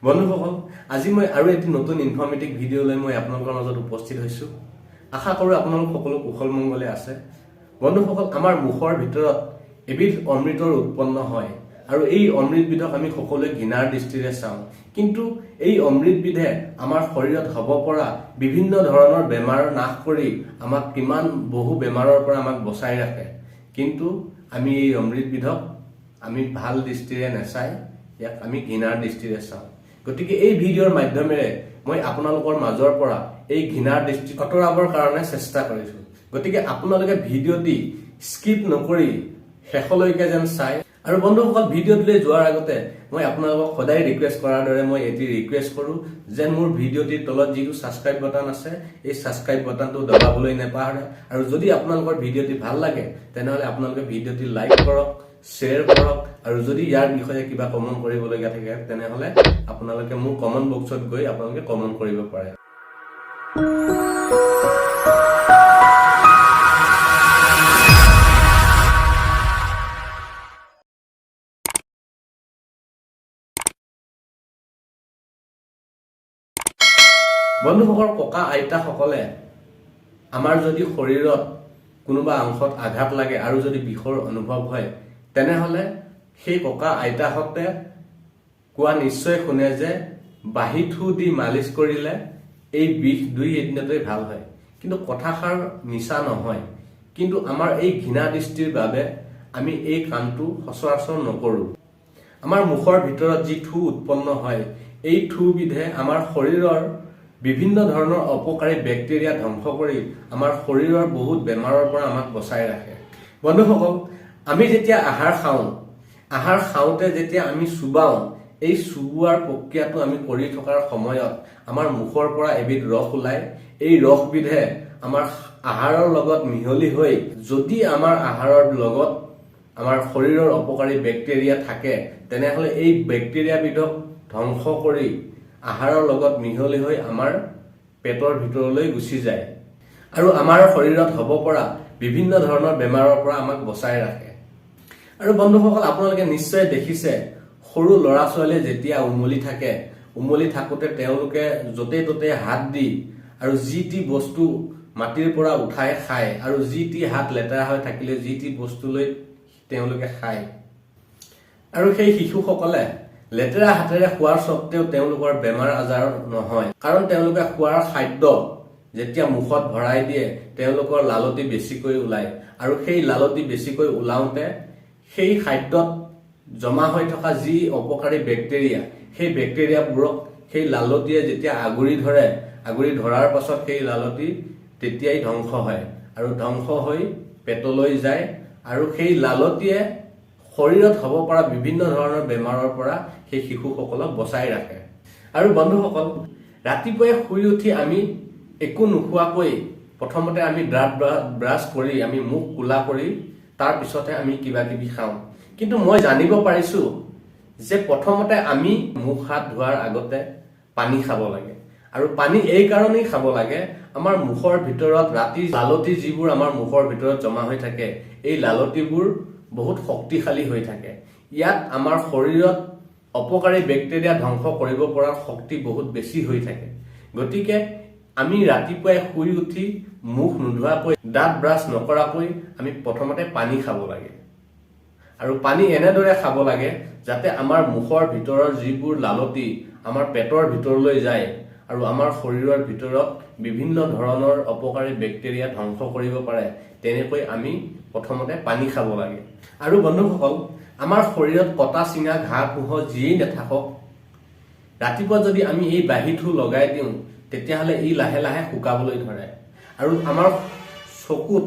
বন্ধুসকল আজি মই আৰু এটি নতুন ইনফৰমেটিভ ভিডিও লৈ মই আপোনালোকৰ মাজত উপস্থিত হৈছো আশা কৰো আপোনালোক সকলো কুশল মংগলে আছে বন্ধুসকল আমাৰ মুখৰ ভিতৰত এবিধ অমৃতৰ উৎপন্ন হয় আৰু এই অমৃতবিধক আমি সকলোৱে ঘৃণাৰ দৃষ্টিৰে চাওঁ কিন্তু এই অমৃতবিধে আমাৰ শৰীৰত হ'ব পৰা বিভিন্ন ধৰণৰ বেমাৰ নাশ কৰি আমাক কিমান বহু বেমাৰৰ পৰা আমাক বচাই ৰাখে কিন্তু আমি এই অমৃতবিধক আমি ভাল দৃষ্টিৰে নেচাই ইয়াক আমি ঘৃণাৰ দৃষ্টিৰে চাওঁ গতিকে এই ভিডিওৰ মাধ্যমেৰে মই আপোনালোকৰ মাজৰ পৰা এই ঘৃণাৰ দৃষ্টি আঁতৰাবৰ কাৰণে চেষ্টা কৰিছো গতিকে আপোনালোকে ভিডিওটি স্কিপ নকৰি শেষলৈকে যেন চাই আৰু বন্ধুসকল ভিডিওটোলৈ যোৱাৰ আগতে মই আপোনালোকক সদায় ৰিকুৱেষ্ট কৰাৰ দৰে মই এটি ৰিকুৱেষ্ট কৰো যে মোৰ ভিডিওটিৰ তলত যিটো সাবস্ক্ৰাইব বাটন আছে এই সাবস্ক্ৰাইব বাটনটো দবাবলৈ নেপাহৰে আৰু যদি আপোনালোকৰ ভিডিওটি ভাল লাগে তেনেহলে আপোনালোকে ভিডিওটি লাইক কৰক শেয়াৰ কৰক আৰু যদি ইয়াৰ বিষয়ে কিবা কমেন্ট কৰিবলগীয়া থাকে তেনেহলে আপোনালোকে মোৰ কমেন্ট বক্সত গৈ আপোনালোকে কমেন্ট কৰিব পাৰে বন্ধুসকল ককা আইতা সকলে আমাৰ যদি শৰীৰত কোনোবা অংশত আঘাত লাগে আৰু যদি বিষৰ অনুভৱ হয় তেনেহলে সেই ককা আইতাহঁতে কোৱা নিশ্চয় শুনে যে বাহি থু দি মালিচ কৰিলে এই বিষ দুই এদিনতে ভাল হয় কিন্তু কথাষাৰ মিছা নহয় কিন্তু আমাৰ এই ঘৃণা দৃষ্টিৰ বাবে আমি এই কামটো সচৰাচৰ নকৰো আমাৰ মুখৰ ভিতৰত যি থু উৎপন্ন হয় এই থু বিধে আমাৰ শৰীৰৰ বিভিন্ন ধৰণৰ অপকাৰী বেক্টেৰিয়া ধ্বংস কৰি আমাৰ শৰীৰৰ বহুত বেমাৰৰ পৰা আমাক বচাই ৰাখে বন্ধুসকল আমি যেতিয়া আহাৰ খাওঁতে যেতিয়া আমি চুবাও এই চুবোৱাৰ প্ৰক্ৰিয়াটো আমি কৰি থকাৰ সময়ত আমাৰ মুখৰ পৰা এবিধ ৰস ওলায় এই ৰসবিধে আমাৰ আহাৰৰ লগত মিহলি হৈ যদি আমাৰ আহাৰৰ লগত আমাৰ শৰীৰৰ অপকাৰী বেক্টেৰিয়া থাকে তেনেহলে এই বেক্টেৰিয়া বিধক ধ্বংস কৰি আহাৰৰ লগত মিহলি হৈ আমাৰ পেটৰ ভিতৰলৈ গুচি যায় আৰু আমাৰ শৰীৰত হ'ব পৰা বিভিন্ন ধৰণৰ বেমাৰৰ পৰা আমাক বচাই ৰাখে আৰু বন্ধুসকল আপোনালোকে নিশ্চয় দেখিছে সৰু ল'ৰা ছোৱালীয়ে যেতিয়া উমলি থাকোতে তেওঁলোকে য'তে ত'তে হাত দি আৰু যি টি বস্তু মাটিৰ পৰা উঠাই খায় আৰু যি টি হাত লেতেৰা হৈ থাকিলে যি টি বস্তু লৈ তেওঁলোকে খায় আৰু সেই শিশুসকলে লেতেৰা হাতেৰে খোৱাৰ স্বত্তেও তেওঁলোকৰ বেমাৰ আজাৰ নহয় কাৰণ তেওঁলোকে খোৱাৰ খাদ্য যেতিয়া মুখত ভৰাই দিয়ে তেওঁলোকৰ লালতি বেছিকৈ ওলায় আৰু সেই লালতি বেছিকৈ ওলাওঁতে সেই খাদ্যত জমা হৈ থকা যি অপকাৰী বেক্টেৰিয়া সেই বেক্টেৰিয়াবোৰক সেই লালতিয়ে যেতিয়া আগুৰি ধৰাৰ পাছত সেই লালতি তেতিয়াই ধ্বংস হয় আৰু ধ্বংস হৈ পেটলৈ যায় আৰু সেই লালতিয়ে শৰীৰত হ'ব পৰা বিভিন্ন ধৰণৰ বেমাৰৰ পৰা সেই শিশুসকলক বচাই ৰাখে আৰু বন্ধুসকল ৰাতিপুৱাই শুই উঠি আমি একো নোখোৱাকৈ প্ৰথমতে আমি দাঁত ব্ৰাছ কৰি আমি মুখ কুলা কৰি তাৰ পিছতে আমি কিবা কিবি খাওঁ কিন্তু মই জানিব পাৰিছো যে প্ৰথমতে আমি মুখ হাত ধোৱাৰ আগতে পানী খাব লাগে আৰু পানী এই কাৰণেই খাব লাগে আমাৰ মুখৰ ভিতৰত ৰাতি লালতি যিবোৰ আমাৰ মুখৰ ভিতৰত জমা হৈ থাকে এই লালতিবোৰ বহুত শক্তিশালী হৈ থাকে ইয়াত আমাৰ শৰীৰত অপকাৰী বেক্টেৰিয়া ধ্বংস কৰিব পৰা শক্তি বহুত বেছি হৈ থাকে গতিকে আমি ৰাতিপুৱাই শুই উঠি মুখ নোধোৱাকৈ দাঁত ব্ৰাছ নকৰাকৈ আমি প্ৰথমতে পানী খাব লাগে আৰু পানী এনেদৰে খাব লাগে যাতে আমাৰ মুখৰ ভিতৰৰ যিবোৰ লালতি আমাৰ পেটৰ ভিতৰলৈ যায় আৰু আমাৰ শৰীৰৰ ভিতৰত বিভিন্ন ধৰণৰ অপকাৰী বেক্টেৰিয়া ধ্বংস কৰিব পাৰে তেনেকৈ আমি প্ৰথমতে পানী খাব লাগে আৰু বন্ধুসকল আমাৰ শৰীৰত কটা চিঙা ঘাঁ কুহ যিয়েই নাথাকক ৰাতিপুৱা যদি আমি এই বাহিথু লগাই দিওঁ তেতিয়াহ'লে ই লাহে লাহে শুকাবলৈ ধৰে আৰু আমাৰ চকুত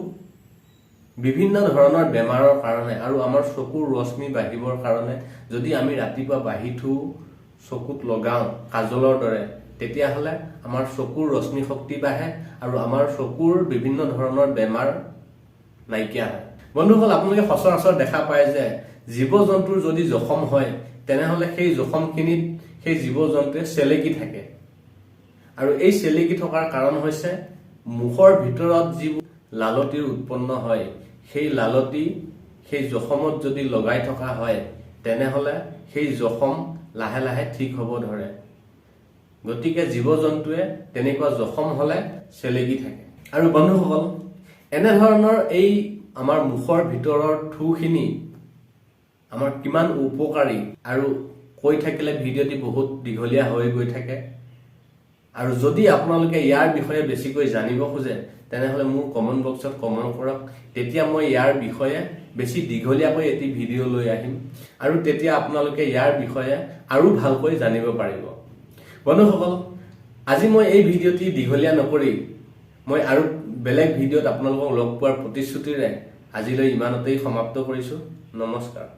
বিভিন্ন ধৰণৰ বেমাৰৰ কাৰণে আৰু আমাৰ চকুৰ ৰশ্মি বাঢ়িবৰ কাৰণে যদি আমি ৰাতিপুৱা বাহিথু চকুত লগাওঁ কাজলৰ দৰে তেতিয়াহ'লে আমাৰ চকুৰ ৰশ্মি শক্তি বাঢ়ে আৰু আমাৰ চকুৰ বিভিন্ন ধৰণৰ বেমাৰ নাইকিয়া হয় বন্ধুসকল আপোনালোকে সচৰাচৰ দেখা পায় যে জীৱ জন্তুৰ যদি জখম হয় তেনেহ'লে সেই জখমখিনিত সেই জীৱ জন্তুৱে চেলেকি থাকে আৰু এই চেলেকি থকাৰ কাৰণ হৈছে মুখৰ ভিতৰত যিবোৰ লালতিৰ উৎপন্ন হয় সেই লালতি সেই জখমত যদি লগাই থকা হয় তেনেহ'লে সেই জখম লাহে লাহে ঠিক হ'ব ধৰে গতিকে জীৱ-জন্তুৱে তেনেকুৱা জখম হলে চেলেকি থাকে আৰু বন্ধুসকল এনে ধৰণৰ এই আমাৰ মুখৰ ভিতৰৰ থুখিনি আমাৰ কিমান উপকাৰী আৰু কৈ থাকিলে ভিডিঅ'টি বহুত দীঘলীয়া হৈ গৈ থাকে আৰু যদি আপোনালোকে ইয়াৰ বিষয়ে বেছিকৈ জানিব খোজে তেনেহলে মোৰ কমেন্ট বক্সত কমেন্ট কৰক তেতিয়া মই ইয়াৰ বিষয়ে বেছি দীঘলীয়াকৈ এটি ভিডিঅ' লৈ আহিম আৰু তেতিয়া আপোনালোকে ইয়াৰ বিষয়ে আৰু ভালকৈ জানিব পাৰিব বন্ধুসকল আজি মই এই ভিডিঅ'টি দীঘলীয়া নকৰি মই আৰু বেলেগ ভিডিঅ'ত আপোনালোকক লগ পোৱাৰ প্ৰতিশ্ৰুতিৰে আজিলৈ ইমানতেই সমাপ্ত কৰিছো নমস্কাৰ